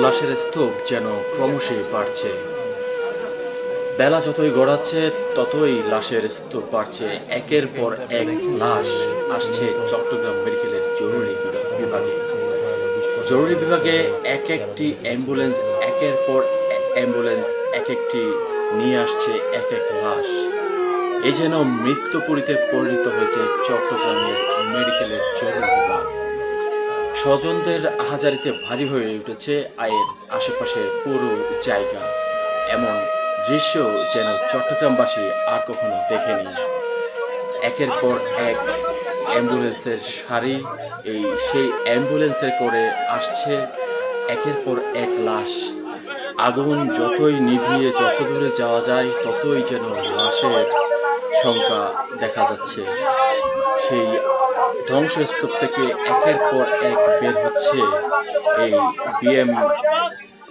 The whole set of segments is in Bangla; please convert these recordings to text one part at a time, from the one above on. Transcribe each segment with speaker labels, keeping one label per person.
Speaker 1: লাশের স্তূপ যেন ক্রমশই বাড়ছে। বেলা যতই গড়াচ্ছে ততই লাশের স্তূপ বাড়ছে। একের পর এক লাশ আসছে চট্টগ্রাম মেডিকেলের বিভাগে। জরুরি বিভাগে এক একটি অ্যাম্বুলেন্স, একের পর অ্যাম্বুলেন্স এক একটি নিয়ে আসছে এক এক লাশ। এই যেন মৃত্যুপুরীতে পরিণত হয়েছে চট্টগ্রামের মেডিকেলের জরুরি বিভাগ। স্বজনদের আহাজারিতে ভারী হয়ে উঠেছে আয়ের আশেপাশের পুরো জায়গা। এমন দৃশ্য যেন চট্টগ্রামবাসী আর কখনো দেখেনি। একের পর এক অ্যাম্বুলেন্সের সারি, সেই অ্যাম্বুলেন্সে করে আসছে একের পর এক লাশ। আগুন যতই নিভিয়ে যত দূরে যাওয়া যায় ততই যেন লাশের সংখ্যা দেখা যাচ্ছে। সেই ধ্বংসস্তূপ থেকে একের পর এক বের হচ্ছে এই বিএম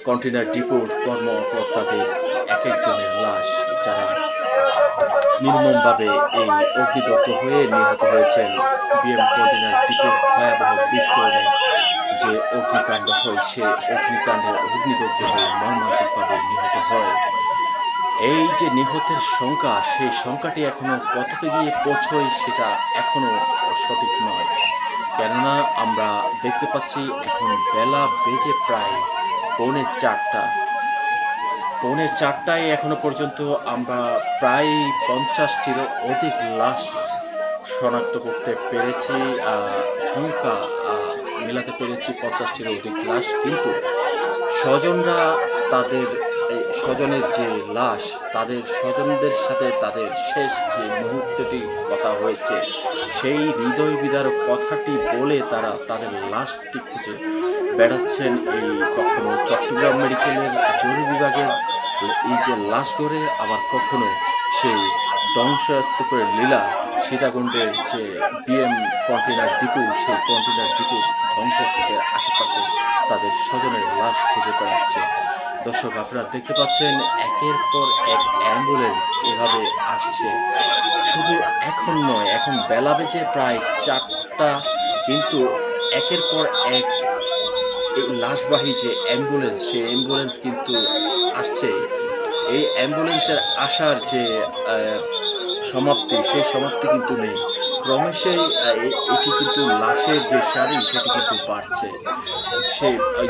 Speaker 1: কন্টেইনার ডিপোর কর্মকর্তাদের এক একজনের লাশ, যারা নির্মমভাবে এই অগ্নিদগ্ধ হয়ে নিহত হয়েছেন। বিএম কন্টেইনার ডিপোর ভয়াবহ বিস্ফোরণে যে অগ্নিকাণ্ড হয়, সে অগ্নিকাণ্ডে অগ্নিদগ্ধ হয়ে মর্মান্তিকভাবে নিহত হয়। এই যে নিহতের সংখ্যা, সেই সংখ্যাটি এখনো কততে গিয়ে পৌঁছয় সেটা এখনো সঠিক নয়। কেননা আমরা দেখতে পাচ্ছি এখন বেলা বেজে প্রায় পৌনে 4টা। পৌনে 4টায় এখনো পর্যন্ত আমরা প্রায় 50টিরও অধিক লাশ শনাক্ত করতে পেরেছি, সংখ্যা মেলাতে পেরেছি 50টিরও অধিক লাশ। কিন্তু স্বজনরা তাদের স্বজনের যে লাশ, তাদের স্বজনদের সাথে তাদের শেষ যে মুহূর্তটি কথা হয়েছে, সেই হৃদয় বিদারক কথাটি বলে তারা তাদের লাশটি খুঁজে বেড়াচ্ছেন। এই কখনো চট্টগ্রাম মেডিকেলের জরুরি বিভাগের এই যে লাশ গড়ে, আবার কখনো সেই ধ্বংসস্তূপের লীলা সীতাকুণ্ডের যে বিএম কন্টেইনার ডিপো, সেই কন্টেইনার ডিপোর ধ্বংসস্তূপের আশেপাশে তাদের স্বজনের লাশ খুঁজে বেড়াচ্ছে। দর্শক, আপনারা দেখতে পাচ্ছেন একের পর এক অ্যাম্বুলেন্স এভাবে আসছে। শুধু এখন নয়, এখন বেলা বেজে প্রায় 4টা, কিন্তু একের পর এক এই লাশবাহী যে অ্যাম্বুলেন্স, সেই অ্যাম্বুলেন্স কিন্তু আসছে। এই অ্যাম্বুলেন্সের আসার যে সমাপ্তি, সেই সমাপ্তি কিন্তু নেই। ক্রমশই এটি কিন্তু লাশের যে সারি, সেটি কিন্তু বাড়ছে।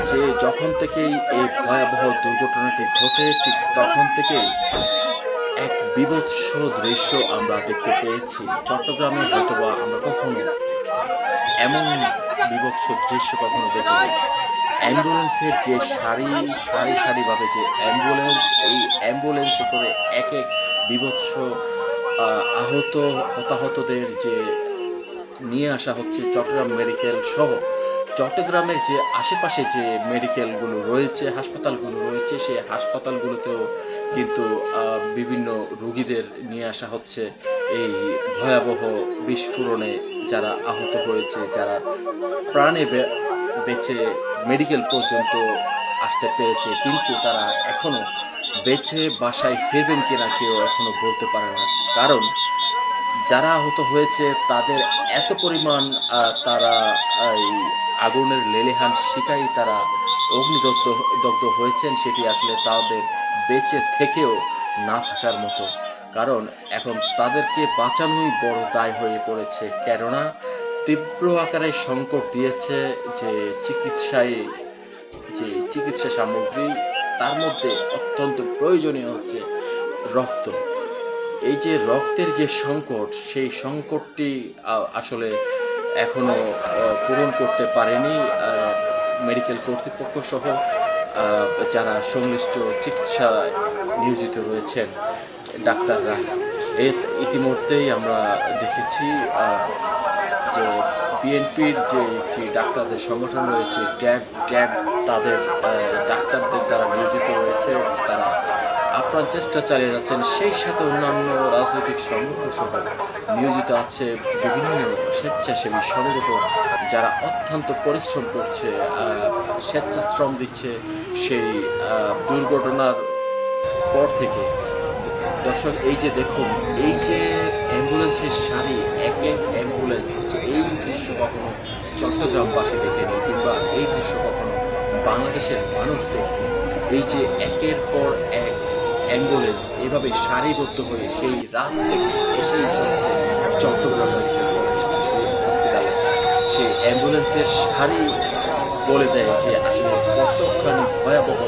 Speaker 1: যে যখন থেকেই এই ভয়াবহ দুর্ঘটনাটি ঘটে, ঠিক তখন থেকেই এক বীভৎস দৃশ্য আমরা দেখতে পেয়েছি। চট্টগ্রামে হয়তোবা আমরা কখনো এমন বীভৎস দৃশ্য কখনো দেখিনি। অ্যাম্বুলেন্সের যে সারিভাবে যে অ্যাম্বুলেন্স, এই অ্যাম্বুলেন্সে করে এক এক বীভৎস হতাহতদের যে নিয়ে আসা হচ্ছে চট্টগ্রাম মেডিকেল সহ চট্টগ্রামের যে আশেপাশে যে মেডিকেলগুলো রয়েছে, হাসপাতালগুলো রয়েছে, সেই হাসপাতালগুলোতেও কিন্তু বিভিন্ন রোগীদের নিয়ে আসা হচ্ছে। এই ভয়াবহ বিস্ফোরণে যারা আহত হয়েছে, যারা প্রাণে বেঁচে মেডিকেল পর্যন্ত আসতে পেরেছে, কিন্তু তারা এখনো বেঁচে বাসায় ফিরবেন কিনা কেউ এখনো বলতে পারে না। কারণ যারা আহত হয়েছে তাদের এত পরিমাণ তারা এই আগুনের লেলিহান শিখায় তারা দগ্ধ হয়েছেন, সেটি আসলে তাদের বেঁচে থেকেও না থাকার মতো। কারণ এখন তাদেরকে বাঁচানোই বড় দায় হয়ে পড়েছে। কেননা তীব্র আকারে সংকট দিয়েছে যে চিকিৎসা সামগ্রী, তার মধ্যে অত্যন্ত প্রয়োজনীয় হচ্ছে রক্ত। এই যে রক্তের যে সংকট, সেই সংকটটি আসলে এখনো পূরণ করতে পারেনি মেডিকেল কর্তৃপক্ষ সহ যারা সংশ্লিষ্ট চিকিৎসায় নিয়োজিত রয়েছেন ডাক্তাররা। ইতিমধ্যেই আমরা দেখেছি যে বিএনপির যে একটি ডাক্তারদের সংগঠন রয়েছে ড্যাব, তাদের ডাক্তারদের দ্বারা নিয়োজিত রয়েছে, তারা আপ্রাণ চেষ্টা চালিয়ে যাচ্ছেন। সেই সাথে অন্যান্য রাজনৈতিক সংগঠন সহ নিয়োজিত আছে বিভিন্ন স্বেচ্ছাসেবী সংগঠন, যারা অত্যন্ত পরিশ্রম করছে, স্বেচ্ছাশ্রম দিচ্ছে সেই দুর্ঘটনার পর থেকে। দর্শক, এই যে দেখুন, এই যে অ্যাম্বুলেন্সের সারি, এক এক অ্যাম্বুলেন্স, এই দৃশ্য কখনো চট্টগ্রামবাসী দেখেনি, কিংবা এই দৃশ্য কখনো বাংলাদেশের মানুষ দেখে এই যে একের পর এক অ্যাম্বুলেন্স এভাবে সারিবদ্ধ হয়ে সেই রাত থেকে এসেই চলেছে চট্টগ্রাম মেডিকেল কলেজ হসপিটালে। সেই অ্যাম্বুলেন্সের সারি বলে দেয় যে আসলে কতখানি ভয়াবহ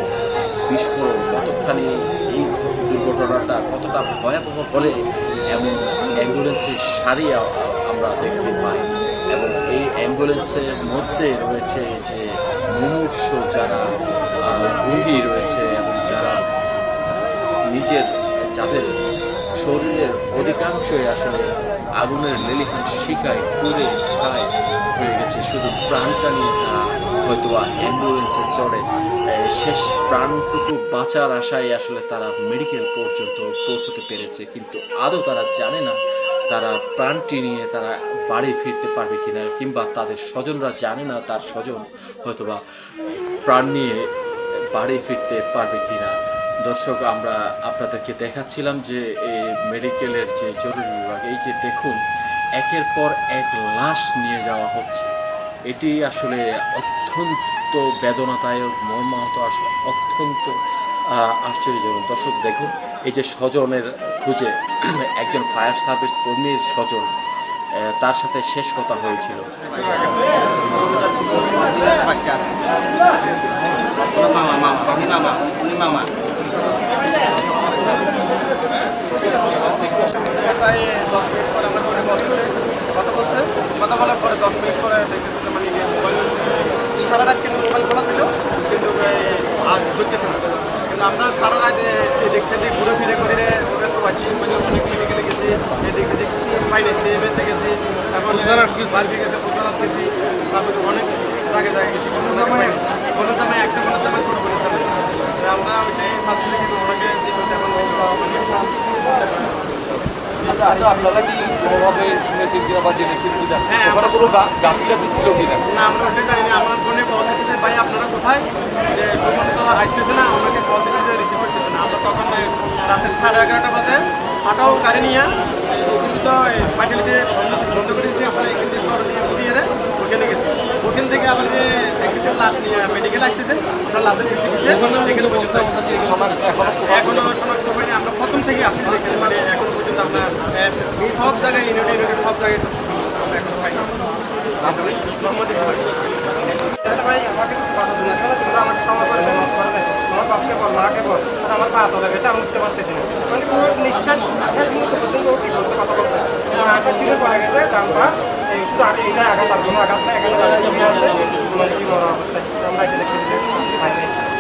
Speaker 1: বিস্ফোরণ, কতখানি এই দুর্ঘটনাটা কতটা ভয়াবহ বলে এমন অ্যাম্বুলেন্সের সারি আমরা দেখতে পাই। এবং এই অ্যাম্বুলেন্সের মধ্যে রয়েছে যে মুমূর্ষ যারা রোগী রয়েছে এবং যারা যাদের শরীরের অধিকাংশই আসলে আগুনের লেলিহান শিখায় পুড়ে ছাই হয়ে গেছে, শুধু প্রাণটা নিয়ে তারা হয়তোবা অ্যাম্বুলেন্সে চড়ে শেষ প্রাণটুকু বাঁচার আশায় আসলে তারা মেডিকেল পর্যন্ত পৌঁছতে পেরেছে। কিন্তু আদৌ তারা জানে না তারা প্রাণটি নিয়ে তারা বাড়ি ফিরতে পারবে কিনা, কিংবা তাদের স্বজনরা জানে না তার স্বজন হয়তোবা প্রাণ নিয়ে বাড়ি ফিরতে পারবে কিনা। দর্শক, আমরা আপনাদেরকে দেখাচ্ছিলাম যে এই মেডিকেলের যে জরুরি বিভাগ, এই যে দেখুন একের পর এক লাশ নিয়ে যাওয়া হচ্ছে। এটি আসলে অত্যন্ত বেদনাদায়ক, মর্মাহত, আসলে অত্যন্ত আশ্চর্যজনক। দর্শক দেখুন, এই যে স্বজনের খুঁজে একজন ফায়ার সার্ভিস কর্মীর স্বজন, তার সাথে শেষ কথা হয়েছিল।
Speaker 2: কথা বলার পরে 10 মিনিট পরে দেখতেছে মানে মোবাইল সারা রাত কিন্তু মোবাইল খোলা ছিল, কিন্তু আর ধরতেছে না। কিন্তু আমরা সারা রাত এদিক সেদিক ঘুরে ফিরে করে ওদের তো বাঁচি, মানে অনেক মেডিকেলে গেছি, এদিকে দেখছি পাইনি, সিএমএসে গেছি, এখন বাড়ি গেছে, ফুটবল গেছি, তারপরে অনেক জায়গায় গেছি। কোনো জামায় একটা কোনো জামায় ছোটো কোনো জামায় আমরা ওইটাই ছাত্রী কিন্তু ওনাকে এখন
Speaker 3: আচ্ছা, আপনারা কি কোনোভাবে শুনেছেন কিনা বা জেনেছেন কিনা ওখানে কোনো গাফিলাতি ছিল কিনা?
Speaker 2: না, আমরা ওটাই জানি না। আমার ফোনে কল দিচ্ছে যে ভাই আপনারা কোথায়, যে সুমন তো আসতেছে না, ওনাকে কল দিচ্ছে যে রিসিভ করতেছে না। আমরা তখন রাতের 11:30 বাজে হাঁটাও গাড়ি নিয়ে তো পাটিল দিয়ে বন্ধ করে দিচ্ছি, আমরা এখান থেকে শহর দিয়ে ঘুরিয়ে ওখানে গেছি। ওখান থেকে আবার যে দেখতেছেন লাশ নিয়ে মেডিকেল আসতেছেন, আমরা লাশের পিছিয়ে পিছিয়ে এখনো শনাক্ত হয়নি। আমরা প্রথম থেকে আসছি যেখানে, মানে এখনো পর্যন্ত আমরা সব জায়গায় ইউনিটে সব জায়গায় আমরা এখন পাই মোহাম্মদ ইসমাইল। ভাই আমাকে আমার বাপকে বল, মাকে বল, আর আমার পা চলে গেছে, আমি উঠতে পারতেছি না। মানে নিঃশ্বাস শেষ মুহূর্ত পর্যন্ত কি করতে কথা বলছে, হাঁটা ছিঁড়ে পড়ে গেছে ডান পা, এই শুধু এটা আঘাত, আর কোনো আঘাত না, এখানে জমি আছে, মানে কি বড় অবস্থায় আমরা এসে দেখতে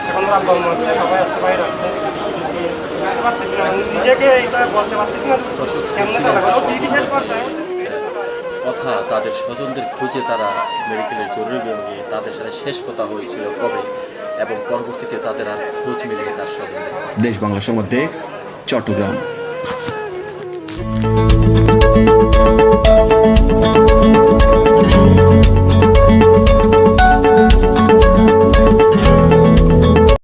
Speaker 2: এখন ওরা বল মারছে, সবাই আসতে বাইরে আসছে, বুঝতে পারতেছি না, নিজেকে এটা বলতে পারতেছি না কেমন শেষ করতে
Speaker 1: কথা। তাদের স্বজনদের খুঁজে তারা মেডিকেলের জরুরি বিভাগে তাদের সাথে শেষ কথা হয়েছিল কবে, এবং পরবর্তীতে তাদের আর খোঁজ মিলেনি তার স্বজনদের। দেশ বাংলা সংবাদ ডেস্ক, চট্টগ্রাম।